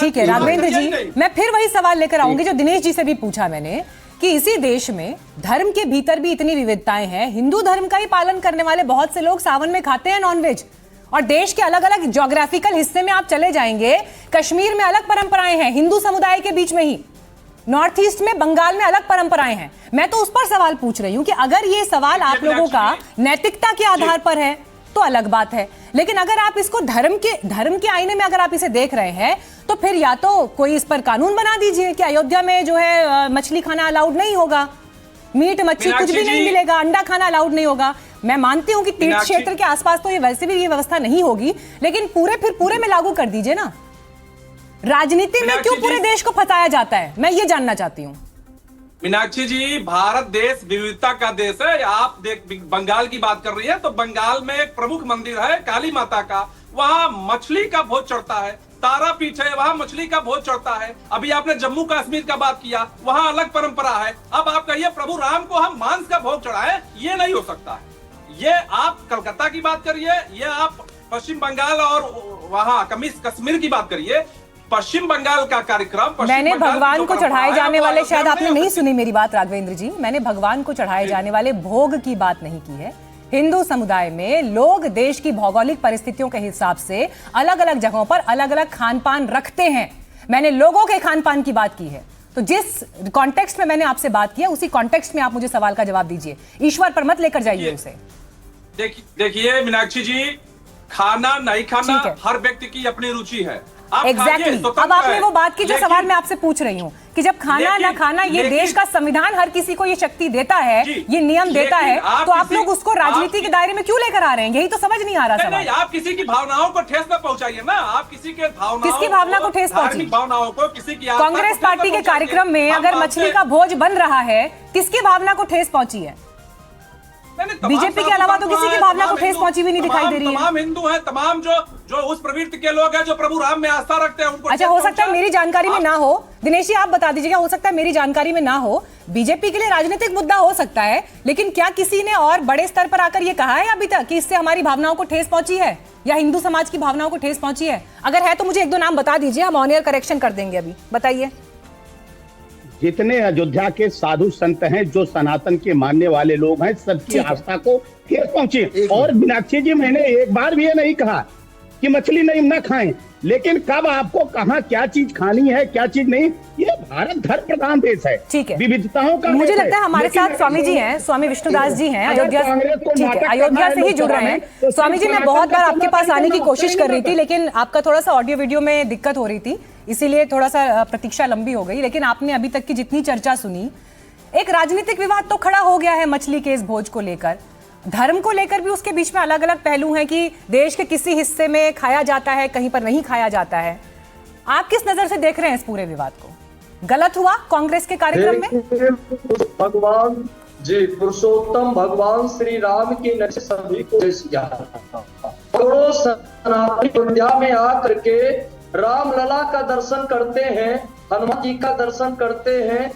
ठीक है राघवेंद्र जी, मैं फिर वही सवाल लेकर आऊंगी जो दिनेश जी से भी पूछा मैंने कि इसी देश में धर्म के भीतर भी इतनी विविधताएं हैं। हिंदू धर्म का ही पालन करने वाले बहुत से लोग सावन में खाते हैं नॉनवेज, और देश के अलग अलग ज्योग्राफिकल हिस्से में आप चले जाएंगे, कश्मीर में अलग परंपराएं हैं हिंदू समुदाय के बीच में ही, नॉर्थ ईस्ट में बंगाल में अलग परंपराएं हैं। मैं तो उस पर सवाल पूछ रही हूं कि अगर ये सवाल आप लोगों का नैतिकता के आधार पर है तो अलग बात है, लेकिन अगर आप इसको धर्म के आईने में अगर आप इसे देख रहे हैं तो फिर या तो कोई इस पर कानून बना दीजिए कि अयोध्या में जो है मछली खाना अलाउड नहीं होगा, मीट मच्छी कुछ भी नहीं मिलेगा, अंडा खाना अलाउड नहीं होगा। मैं मानती हूं कि तीर्थ क्षेत्र के आसपास तो ये वैसे भी ये व्यवस्था नहीं होगी, लेकिन पूरे में लागू कर दीजिए ना। राजनीति में क्यों पूरे देश को फंसाया जाता है, मैं ये जानना चाहती हूँ। मीनाक्षी जी, भारत देश विविधता का देश है। आप बंगाल की बात कर रही है तो बंगाल में एक प्रमुख मंदिर है काली माता का, वहाँ मछली का भोज चढ़ता है। तारापीठ है, वहाँ मछली का भोज चढ़ता है। अभी आपने जम्मू कश्मीर का बात किया, वहाँ अलग परंपरा है। अब आप कहिए प्रभु राम को हम मांस का भोग चढ़ाए, ये नहीं हो सकता है। ये आप कलकत्ता की बात करिए, ये आप पश्चिम बंगाल और वहाँ कश्मीर की बात करिए। पश्चिम बंगाल का कार्यक्रम, मैंने भगवान को चढ़ाए जाने वाले, शायद आपने नहीं सुनी मेरी बात राघवेंद्र जी, मैंने भगवान को चढ़ाए जाने वाले भोग की बात नहीं की है। हिंदू समुदाय में लोग देश की भौगोलिक परिस्थितियों के हिसाब से अलग अलग जगहों पर अलग अलग खान पान रखते हैं। मैंने लोगों के खान पान की बात की है, तो जिस कॉन्टेक्स्ट में मैंने आपसे बात किया उसी कॉन्टेक्स्ट में आप मुझे सवाल का जवाब दीजिए। ईश्वर पर मत लेकर जाइए उसे। देखिए मीनाक्षी जी, खाना नहीं खाना हर व्यक्ति की अपनी रुचि है। एग्जैक्टली अब आपने वो बात की जो सवाल मैं आपसे पूछ रही हूँ कि जब खाना ना खाना, ये देश का संविधान हर किसी को ये शक्ति देता है, ये नियम देता है, तो आप लोग उसको राजनीति के दायरे में क्यों लेकर आ रहे हैं? यही तो समझ नहीं आ रहा सवाल। आप किसी की भावनाओं को ठेस न पहुंचाइए ना। आप किसी के किसकी भावना को ठेस पहुंची? भावनाओं को किसी की। कांग्रेस पार्टी के कार्यक्रम में अगर मछली का भोज बन रहा है, किसकी भावना को ठेस पहुंची है? बीजेपी के अलावा तो किसी की भावना को ठेस पहुंची भी नहीं दिखाई दे रही है। तमाम हिंदू हैं, तमाम जो उस प्रवृत्ति के लोग हैं जो प्रभु राम में आस्था रखते हैं, उनको। अच्छा, हो सकता है मेरी जानकारी में ना हो, दिनेश जी आप बता दीजिएगा, हो सकता है मेरी जानकारी में ना हो। बीजेपी के लिए राजनीतिक मुद्दा हो सकता है, लेकिन क्या किसी ने और बड़े स्तर पर आकर ये कहा है अभी तक कि इससे हमारी भावनाओं को ठेस पहुंची है या हिंदू समाज की भावनाओं को ठेस पहुंची है? अगर है तो मुझे एक दो नाम बता दीजिए, हम ऑन एयर करेक्शन कर देंगे। अभी बताइए। जितने अयोध्या के साधु संत हैं, जो सनातन के मानने वाले लोग हैं, सबकी आस्था को ठेस पहुंची। और मीनाक्षी जी, मैंने एक बार भी ये नहीं कहा कि मछली नहीं न खाएं, लेकिन कब आपको कहां क्या चीज खानी है क्या चीज नहीं, ये भारत धर्म प्रधान देश है। ठीक है, विविधताओं का मुझे लगता है हमारे साथ स्वामी जी हैं, स्वामी विष्णुदास जी हैं, अयोध्या से ही जुड़ रहे हैं। स्वामी जी, मैं बहुत बार आपके पास आने की कोशिश कर रही थी, लेकिन आपका थोड़ा सा ऑडियो वीडियो में दिक्कत हो रही थी, इसीलिए थोड़ा सा प्रतीक्षा लंबी हो गई। लेकिन आपने अभी तक की जितनी चर्चा सुनी, एक राजनीतिक विवाद तो खड़ा हो गया है मछली के इस भोज को लेकर। धर्म को लेकर भी उसके बीच में अलग अलग पहलू हैं कि देश के किसी हिस्से में खाया जाता है, कहीं पर नहीं खाया जाता है। आप किस नजर से देख रहे हैं इस पूरे विवाद को? गलत हुआ कांग्रेस के कार्यक्रम में? भगवान जी, पुरुषोत्तम भगवान श्री राम की नक्शे सभी को अयोध्या में आकर के राम लला का दर्शन करते हैं, हनुमान जी का दर्शन करते हैं,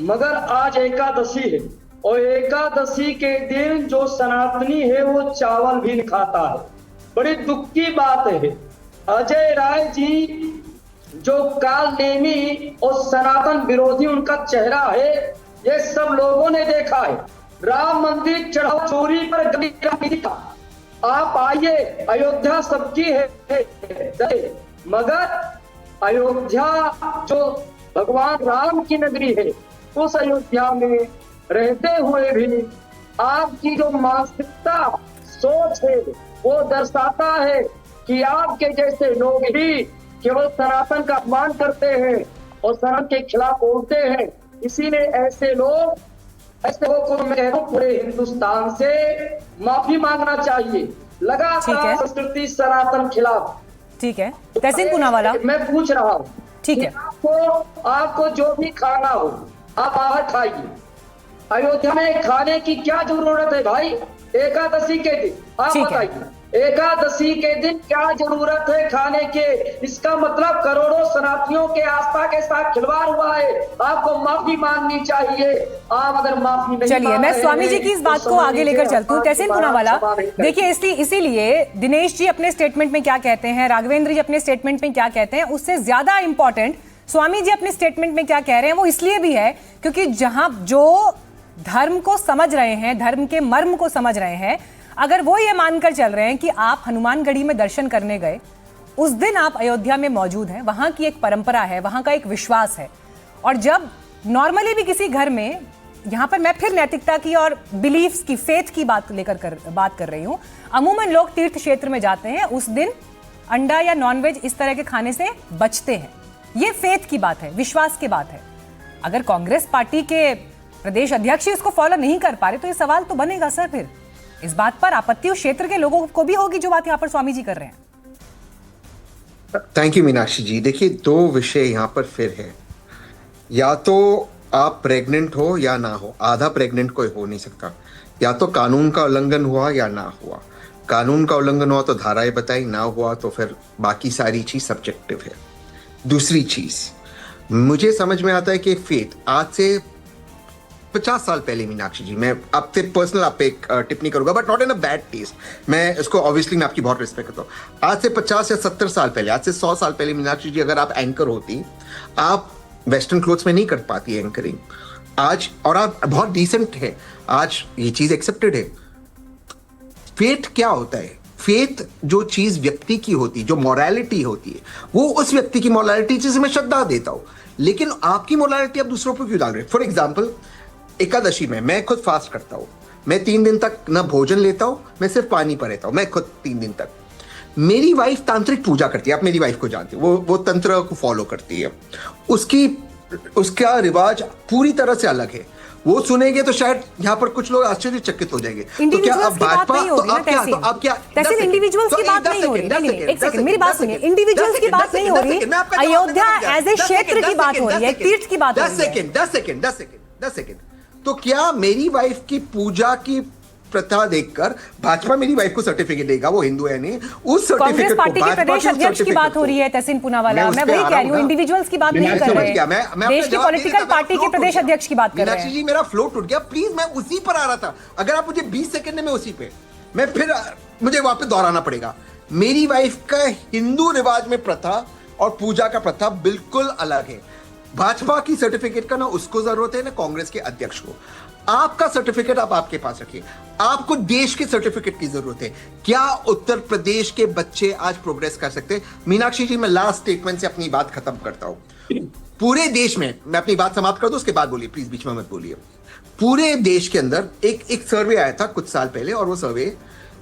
मगर आज एकादशी है और एकादशी के दिन जो सनातनी है वो चावल भी नहीं खाता है। बड़ी दुख की बात है। अजय राय जी जो काल नेमी और सनातन विरोधी उनका चेहरा है, ये सब लोगों ने देखा है। राम मंदिर चढ़ाओ चोरी पर आप आइए, अयोध्या सबकी है, मगर अयोध्या जो भगवान राम की नगरी है, उस अयोध्या में रहते हुए भी आपकी जो मानसिकता सोच है वो दर्शाता है कि आपके जैसे लोग ही केवल सनातन का अपमान करते हैं और सनातन के खिलाफ बोलते हैं। इसीलिए ऐसे लोग को मैं पूरे हिंदुस्तान से माफी मांगना चाहिए। लगातार संस्कृति सनातन खिलाफ। ठीक है, तहसीन पूनावाला, मैं पूछ रहा हूँ, ठीक है, आपको जो भी खाना हो आप बाहर खाइए। अयोध्या में खाने की क्या जरूरत है भाई एकादशी के दिन? आप बताइए। एकादशी के दिन क्या जरूरत है खाने के? इसका मतलब करोड़ों सनातनियों के आस्था के साथ खिलवाड़ हुआ है। आपको माफी मांगनी चाहिए। आप अगर माफी नहीं चलिए, मैं स्वामी जी की इस बात को आगे लेकर चलती हूँ। तहसीन पूनावाला, देखिए इसीलिए दिनेश जी अपने स्टेटमेंट में क्या कहते हैं, राघवेंद्र जी अपने स्टेटमेंट में क्या कहते हैं, उससे ज्यादा इंपॉर्टेंट स्वामी जी अपने स्टेटमेंट में क्या कह रहे हैं वो इसलिए भी है क्योंकि जहां जो धर्म को समझ रहे हैं, धर्म के मर्म को समझ रहे हैं, अगर वो ये मानकर चल रहे हैं कि आप हनुमानगढ़ी में दर्शन करने गए, उस दिन आप अयोध्या में मौजूद हैं, वहां की एक परंपरा है, वहां का एक विश्वास है, और जब नॉर्मली भी किसी घर में, यहां पर मैं फिर नैतिकता की और बिलीफ्स की, फेथ की बात कर रही हूं, अमूमन लोग तीर्थ क्षेत्र में जाते हैं, उस दिन अंडा या नॉनवेज इस तरह के खाने से बचते हैं। ये फेथ की बात है, विश्वास की बात है। अगर कांग्रेस पार्टी के प्रदेश अध्यक्ष इसको फॉलो नहीं कर पा रहे तो ये सवाल तो बनेगा सर, फिर इस बात पर आपत्ति उस क्षेत्र के लोगों को भी होगी जो बात यहाँ पर स्वामी जी कर रहे हैं। थैंक यू मीनाक्षी जी। देखिए, दो विषय यहाँ पर फिर है, या तो आप प्रेग्नेंट हो या ना हो, आधा प्रेग्नेंट कोई हो नहीं सकता, या तो कानून का उल्लंघन हुआ या ना हुआ। कानून का उल्लंघन हुआ तो धाराएं बताई, ना हुआ तो फिर बाकी सारी चीज सब्जेक्टिव है। दूसरी चीज मुझे समझ में आता है कि फेथ आज से 50 साल पहले, मीनाक्षी जी, मैं आपसे पर्सनल आप पे एक टिप्पणी करूंगा, but not in a bad taste, मैं इसको ऑब्वियसली मैं आपकी बहुत रिस्पेक्ट करता हूं। आज से 50 या 70 साल पहले, आज से 100 साल पहले मीनाक्षी जी, अगर आप एंकर होती, आप वेस्टर्न क्लोथ्स में नहीं कर पाती एंकरिंग आज, और आप बहुत डिसेंट है आज, ये चीज एक्सेप्टेड है। फेथ क्या होता है? फेथ जो चीज व्यक्ति की होती, जो मोरालिटी होती है, वो उस व्यक्ति की मोरालिटी जिसे मैं श्रद्धा देता हूं, लेकिन आपकी मोरालिटी आप दूसरों पर क्यों डाल रहे? फॉर एग्जाम्पल, एकादशी में मैं खुद फास्ट करता हूं, मैं 3 दिन तक ना भोजन लेता हूं, मैं सिर्फ पानी पर रहता हूं, मैं खुद 3 दिन तक। मेरी वाइफ तांत्रिक पूजा करती है, आप मेरी वाइफ को जानते हो, वो तंत्र को फॉलो करती है, उसका रिवाज पूरी तरह से अलग है। वो सुनेंगे तो शायद यहाँ पर कुछ लोग आश्चर्यचकित हो जाएंगे। तो क्या अब भाजपा, तो आप क्या तहसीन इंडिविजुअल्स की बात नहीं हो रही, एक सेकंड मेरी बात सुनिए, इंडिविजुअल्स की बात नहीं हो रही, अयोध्या एज ए क्षेत्र की बात हो रही है, तीर्थ की बात हो रही है। 10 सेकेंड। तो क्या मेरी वाइफ की पूजा की प्रथा देखकर भाजपा मेरी वाइफ को सर्टिफिकेट देगा, वो हिंदू है नहीं, उस सर्टिफिकेट को पार्टी के प्रदेश अध्यक्ष की बात हो रही है तहसीन पूनावाला, मैं वही कह रही हूँ, इंडिविजुअल्स की बात नहीं कर रहे हैं, देश की पॉलिटिकल पार्टी के प्रदेश अध्यक्ष की बात कर रहे हैं। मीनाक्षी जी, मेरा फ्लो टूट गया, प्लीज, मैं उसी पर आ रहा था, अगर आप मुझे 20 सेकंड में उसी पे, मैं फिर मुझे वापस दोहराना पड़ेगा। मेरी वाइफ का हिंदू रिवाज में प्रथा और पूजा का प्रथा बिल्कुल अलग है। भाजपा की सर्टिफिकेट का ना उसको जरूरत है ना कांग्रेस के अध्यक्ष को। आपका सर्टिफिकेट आप आपके पास रखिए, आपको देश के सर्टिफिकेट की जरूरत है। क्या उत्तर प्रदेश के बच्चे आज प्रोग्रेस कर सकते हैं? मीनाक्षी जी, मैं लास्ट स्टेटमेंट से अपनी बात खत्म करता हूं। पूरे देश में, मैं अपनी बात समाप्त कर दूं, उसके बाद बोलिए प्लीज, बीच में मत बोलिए। पूरे देश के अंदर एक सर्वे आया था कुछ साल पहले, और वो सर्वे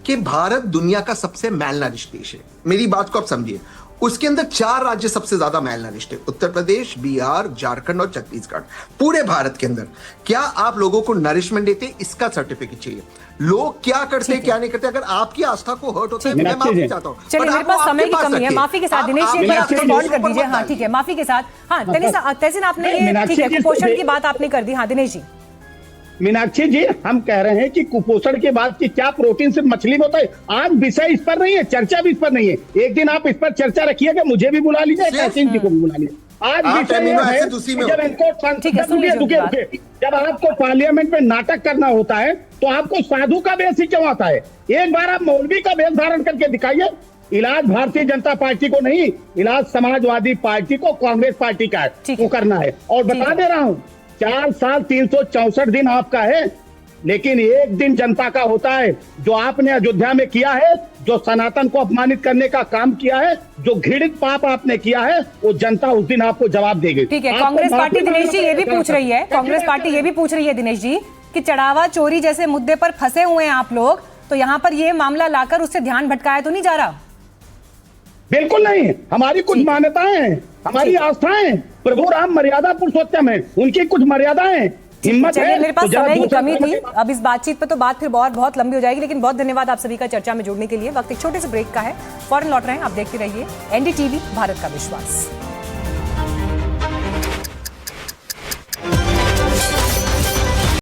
कि भारत दुनिया का सबसे मैलनरिश्ड देश है। मेरी बात को आप समझिए, उसके अंदर 4 राज्य सबसे ज्यादा मैलनरिश्ड है, उत्तर प्रदेश, बिहार, झारखंड और छत्तीसगढ़। पूरे भारत के अंदर क्या आप लोगों को नरिशमेंट देते? इसका सर्टिफिकेट चाहिए। लोग क्या करते हैं, क्या नहीं करते, अगर आपकी आस्था को हर्ट होता है, मैं माफी चाहता हूं। चलिए, मेरे पास समय की कमी है, माफी के साथ दिनेश जी आप रिस्पॉन्ड कर दीजिए। हाँ ठीक है, माफी के साथ। हाँ तहसीन, आपने ये ठीक है, कुपोषण की बात आपने कर दी। हाँ दिनेश जी। मीनाक्षी जी, हम कह रहे हैं कि कुपोषण के बाद की क्या प्रोटीन सिर्फ मछली में होता है? आज विषय इस पर नहीं है, चर्चा भी इस पर नहीं है। एक दिन आप इस पर चर्चा रखिएगा, मुझे भी बुला लीजिए, तहसीन जी को भी बुला लीजिए। आज विषय है जब इनको जब आपको पार्लियामेंट में नाटक करना होता है तो आपको साधु का वेश ही क्यों आता है? एक बार आप मौलवी का वेश धारण करके दिखाइए। इलाज भारतीय जनता पार्टी को नहीं, इलाज समाजवादी पार्टी को, कांग्रेस पार्टी का वो करना है। और बता दे रहा हूँ, 4 साल 364 दिन आपका है, लेकिन एक दिन जनता का होता है। जो आपने अयोध्या में किया है, जो सनातन को अपमानित करने का काम किया है, जो घृणित पाप आपने किया है, वो जनता उस दिन आपको जवाब देगी। ठीक है, कांग्रेस पार्टी दिनेश जी ये भी पूछ रही है, कांग्रेस पार्टी ये भी पूछ रही है दिनेश जी कि चढ़ावा चोरी जैसे मुद्दे पर फंसे हुए हैं आप लोग, तो यहाँ पर ये मामला लाकर उससे ध्यान भटकाया तो नहीं जा रहा? बिल्कुल नहीं, हमारी कुछ मान्यताएं हैं, हमारी आस्थाएं, प्रभु राम मर्यादा पुरुषोत्तम है, उनकी कुछ मर्यादाएं, हिम्मत है। मेरे पास समय की कमी थी, अब इस बातचीत पे तो बात फिर बहुत लंबी हो जाएगी, लेकिन बहुत धन्यवाद आप सभी का चर्चा में जुड़ने के लिए। वक्त एक छोटे से ब्रेक का है, फौरन लौट रहे हैं, आप देखते रहिए एनडीटीवी, भारत का विश्वास।